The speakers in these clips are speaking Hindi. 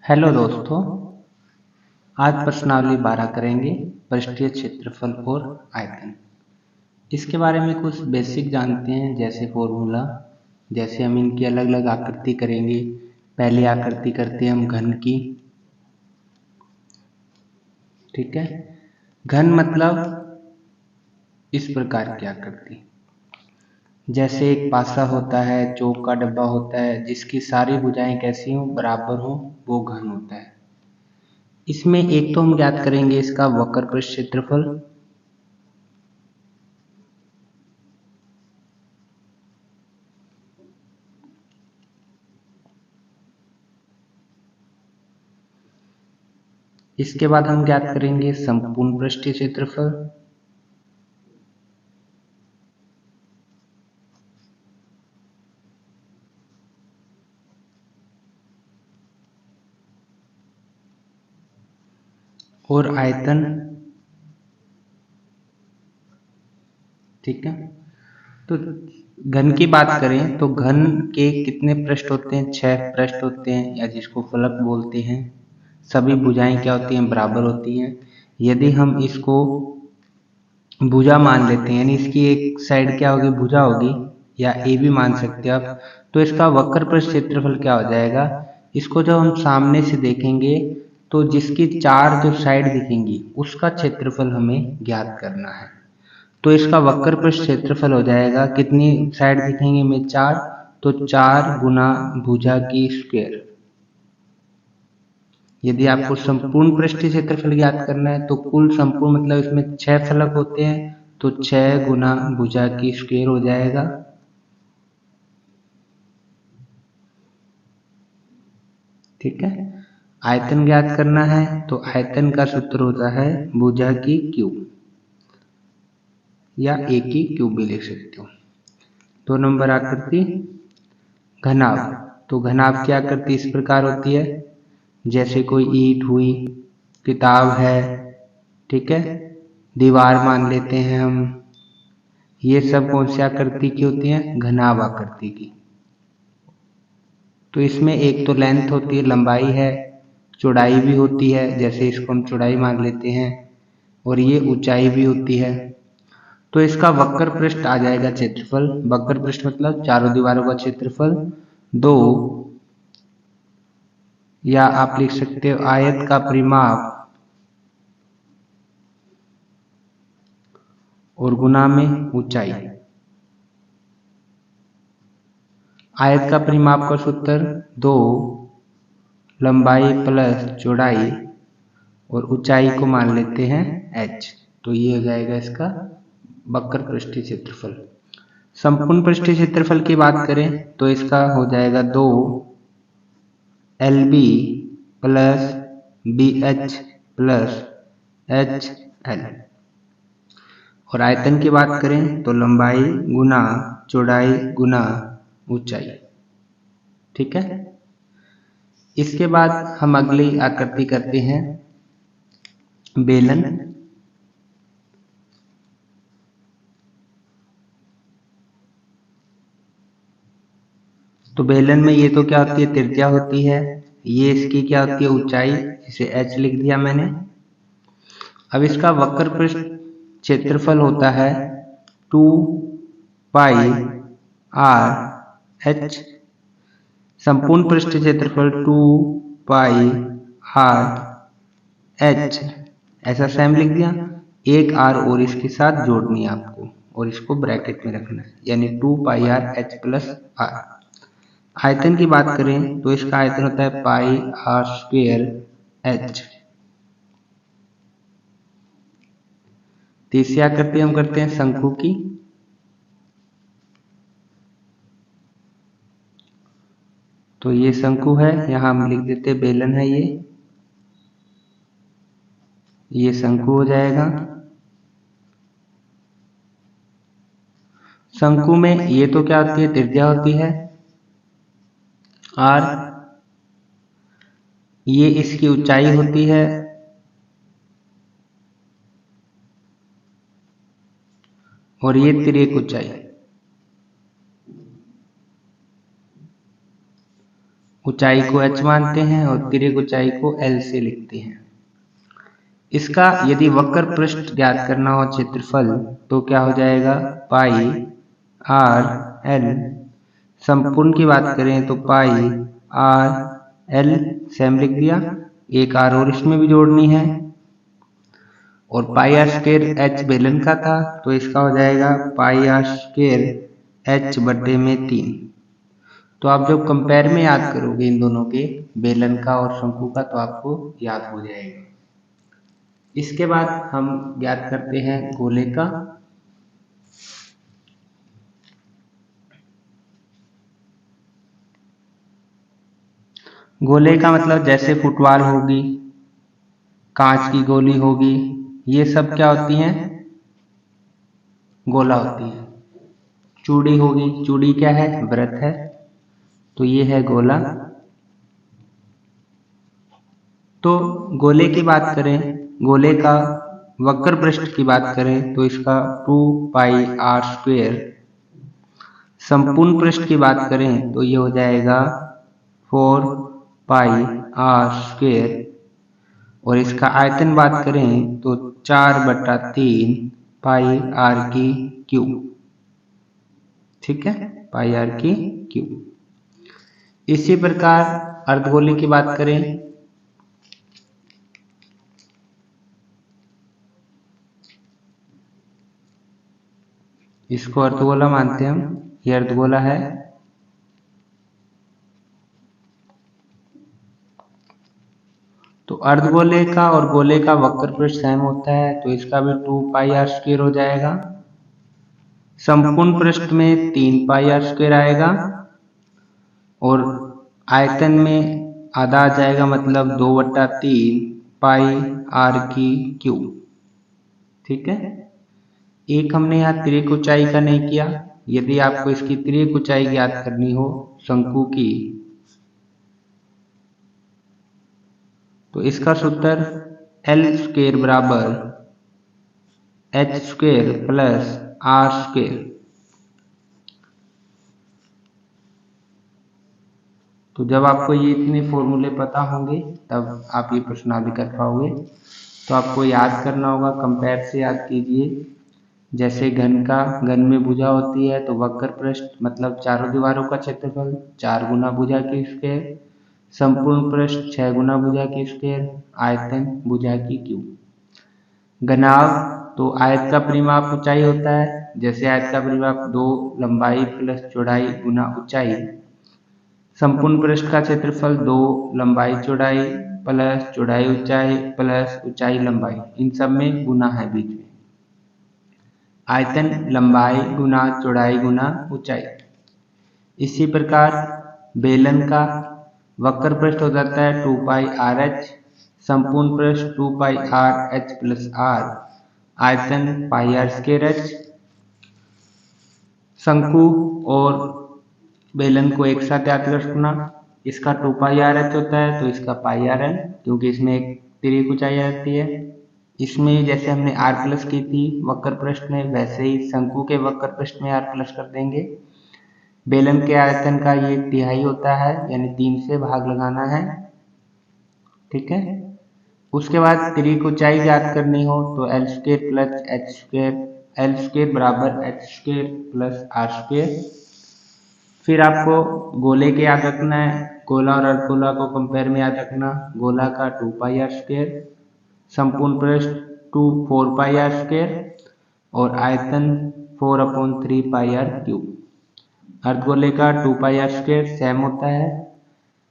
हेलो दोस्तों, आज प्रश्नावली 12 करेंगे पृष्ठीय क्षेत्रफल और आयतन। इसके बारे में कुछ बेसिक जानते हैं, जैसे फॉर्मूला, जैसे हम इनकी अलग अलग आकृति करेंगे। पहली आकृति करते हैं हम घन की। ठीक है, घन मतलब इस प्रकार की आकृति, जैसे एक पासा होता है, चौक का डब्बा होता है, जिसकी सारी भुजाएं कैसी हों, बराबर हों, वो घन होता है। इसमें एक तो हम ज्ञात करेंगे इसका वक्र पृष्ठ क्षेत्रफल, इसके बाद हम ज्ञात करेंगे संपूर्ण पृष्ठीय क्षेत्रफल, और आयतन। ठीक है, तो घन की बात करें तो घन के कितने पृष्ठ होते हैं? 6 पृष्ठ होते हैं, या जिसको फलक बोलते हैं। सभी भुजाएं क्या होती हैं? बराबर होती हैं। यदि हम इसको भुजा मान लेते हैं, यानी इसकी एक साइड क्या होगी? भुजा होगी, या ए भी मान सकते हैं आप, तो इसका वक्र पृष्ठ क्षेत्रफल क्या हो जाएगा? इसको जब हम सामने से देखेंगे तो जिसकी 4 जो साइड दिखेंगी उसका क्षेत्रफल हमें ज्ञात करना है। तो इसका वक्र पृष्ठ क्षेत्रफल हो जाएगा, कितनी साइड दिखेंगे हमें? 4, तो 4 गुना भुजा की स्क्वायर। यदि आपको संपूर्ण पृष्ठीय क्षेत्रफल ज्ञात करना है तो कुल संपूर्ण मतलब इसमें 6 फलक होते हैं, तो 6 गुना भुजा की स्क्वायर हो जाएगा। ठीक है, आयतन ज्ञात करना है तो आयतन का सूत्र होता है भुजा की क्यूब, या ए की क्यूब भी लिख सकते हो। 2 नंबर आकृति घनाभ। तो घनाभ की आकृति इस प्रकार होती है, जैसे कोई ईंट हुई, किताब है, ठीक है, दीवार मान लेते हैं हम। ये सब कौन सी आकृति की होती हैं? घनाभ आकृति की। तो इसमें एक तो लेंथ होती है, लंबाई है, चौड़ाई भी होती है, जैसे इसको हम चौड़ाई मान लेते हैं, और ये ऊंचाई भी होती है। तो इसका वक्र पृष्ठ आ जाएगा क्षेत्रफल। वक्र पृष्ठ मतलब चारों दीवारों का क्षेत्रफल 2, या आप लिख सकते हो आयत का परिमाप और गुना में ऊंचाई। आयत का परिमाप का सूत्र 2 लंबाई प्लस चौड़ाई, और ऊंचाई को मान लेते हैं h। तो ये हो जाएगा इसका वक्र पृष्ठीय क्षेत्रफल। संपूर्ण पृष्ठीय क्षेत्रफल की बात करें तो इसका हो जाएगा 2 LB plus BH plus HL। और आयतन की बात करें तो लंबाई गुना चौड़ाई गुना ऊंचाई। ठीक है, इसके बाद हम अगली आकृति करते हैं बेलन। तो बेलन में ये तो क्या होती है? त्रिज्या होती है। ये इसकी क्या होती है? ऊंचाई, इसे h लिख दिया मैंने। अब इसका वक्र पृष्ठ क्षेत्रफल होता है 2 पाई r h। संपूर्ण पृष्ठ क्षेत्रफल 2 पाई r h, ऐसा सेम लिख दिया। एक r और इसके साथ जोड़नी है आपको, और इसको ब्रैकेट में रखना है, यानी 2 पाई r h प्लस r। आयतन की बात करें तो इसका आयतन होता है पाई r स्क्वायर h। तीसरी आकृति हम करते हैं शंकु की। तो ये शंकु है, यहां हम लिख देते हैं बेलन है ये शंकु हो जाएगा। शंकु में ये तो क्या होती है? त्रिज्या होती है r, ये इसकी ऊंचाई होती है, और ये तिर्यक ऊंचाई, ऊंचाई को h मानते हैं और तिर्यक ऊंचाई को l से लिखते हैं। इसका यदि वक्र पृष्ठ ज्ञात करना हो क्षेत्रफल तो क्या हो जाएगा, पाई आर एल। संपूर्ण की बात करें तो पाई आर एल सेम लिख दिया, एक आर और इसमें भी जोड़नी है। और पाई आर स्क्वायर एच बेलन का था तो इसका हो जाएगा पाई आर स्क्वायर एच बटे में 3। तो आप जब कंपेयर में याद करोगे इन दोनों के, बेलन का और शंकु का, तो आपको याद हो जाएगा। इसके बाद हम ज्ञात करते हैं गोले का। गोले का मतलब जैसे फुटबॉल होगी, कांच की गोली होगी, ये सब क्या होती हैं, गोला होती है। चूड़ी होगी, चूड़ी क्या है, वृत्त है, तो ये है गोला। तो गोले की बात करें, गोले का वक्र पृष्ठ की बात करें तो इसका 2 पाई आर स्क्वायर। संपूर्ण पृष्ठ की बात करें तो ये हो जाएगा 4 पाई आर स्क्वायर। और इसका आयतन बात करें तो 4/3 पाई आर की क्यूब। ठीक है, पाई आर की क्यूब। इसी प्रकार अर्धगोले की बात करें, इसको अर्धगोला मानते हैं हम, ये अर्धगोला है। तो अर्धगोले का और गोले का वक्र पृष्ठ सेम होता है तो इसका भी 2 पाई आर स्क्वायर हो जाएगा। संपूर्ण पृष्ठ में 3 पाई आर स्क्वायर आएगा और आयतन में आधा आ जाएगा, मतलब 2/3 पाई आर की क्यूब। ठीक है, एक हमने यहाँ तिर्यक ऊंचाई का नहीं किया। यदि आपको इसकी तिर्यक ऊंचाई ज्ञात करनी हो शंकु की, तो इसका सूत्र L स्क्वायर बराबर h square plus r square. तो जब आपको ये इतने फॉर्मूले पता होंगे तब आप ये प्रश्नावली कर पाओगे। तो आपको याद करना होगा, कंपेयर से याद कीजिए। जैसे घन में भुजा होती है तो वक्र पृष्ठ मतलब चारों दीवारों का क्षेत्रफल 4 गुना भुजा की स्क्वायर, संपूर्ण पृष्ठ 6 गुना भुजा की स्क्वायर, आयतन भुजा की क्यूब। घनाभ तो आयत का परिमाप ऊंचाई होता है। जैसे आयत का परिमाप 2 लंबाई प्लस चौड़ाई गुना ऊंचाई। संपूर्ण पृष्ठ का क्षेत्रफल 2 लंबाई चौड़ाई प्लस चौड़ाई ऊंचाई प्लस ऊंचाई लंबाई, इन सब में गुना है बीच में। आयतन लंबाई गुना चौड़ाई गुना ऊंचाई। इसी प्रकार बेलन का वक्र पृष्ठ हो जाता है 2 पाई आर एच, संपूर्ण पृष्ठ 2 पाई आर एच प्लस आर, आयतन पाई आर स्क्वायर एच। शंकु और बेलन को एक साथ याद रखना, इसका 2 पाई आर एच होता है तो इसका पाई आर एल, क्योंकि इसमें एक तिर्यक ऊंचाई आती है। इसमें जैसे हमने आर प्लस की थी वक्र पृष्ठ में, वैसे ही शंकु के वक्र पृष्ठ में आर प्लस कर देंगे। बेलन के आयतन का ये 1/3 होता है, यानी 3 से भाग लगाना है। ठीक है, उसके बाद तिर्यक ऊंचाई ज्ञात करनी हो तो L square plus H square, L square बराबर H square plus R square. फिर आपको गोले के याद रखना है, गोला और अर्धगोला को कंपेयर में याद रखना। गोला का 2 पाई आर स्क्वायर, संपूर्ण पृष्ठ 4 पाई आर स्क्वायर और आयतन 4/3 पाई आर क्यूब। अर्धगोले का 2 पाई आर स्क्वायर सेम होता है।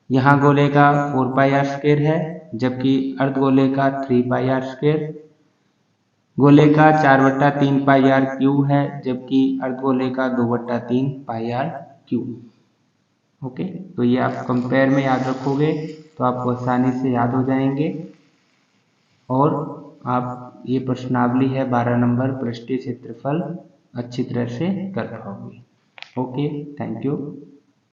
यहाँ गोले का 4 पाई आर स्क्वायर है जबकि अर्धगोले का 3 पाई आर स्क्वायर। गोले का 4/3 पाई आर क्यूब है जबकि अर्धगोले का 2/3 पाई आर क्यूब। ओके, तो ये आप कंपेयर में याद रखोगे तो आपको आसानी से याद हो जाएंगे और आप ये प्रश्नावली है 12 नंबर पृष्ठीय क्षेत्रफल अच्छी तरह से कर पाओगे। Okay, thank you.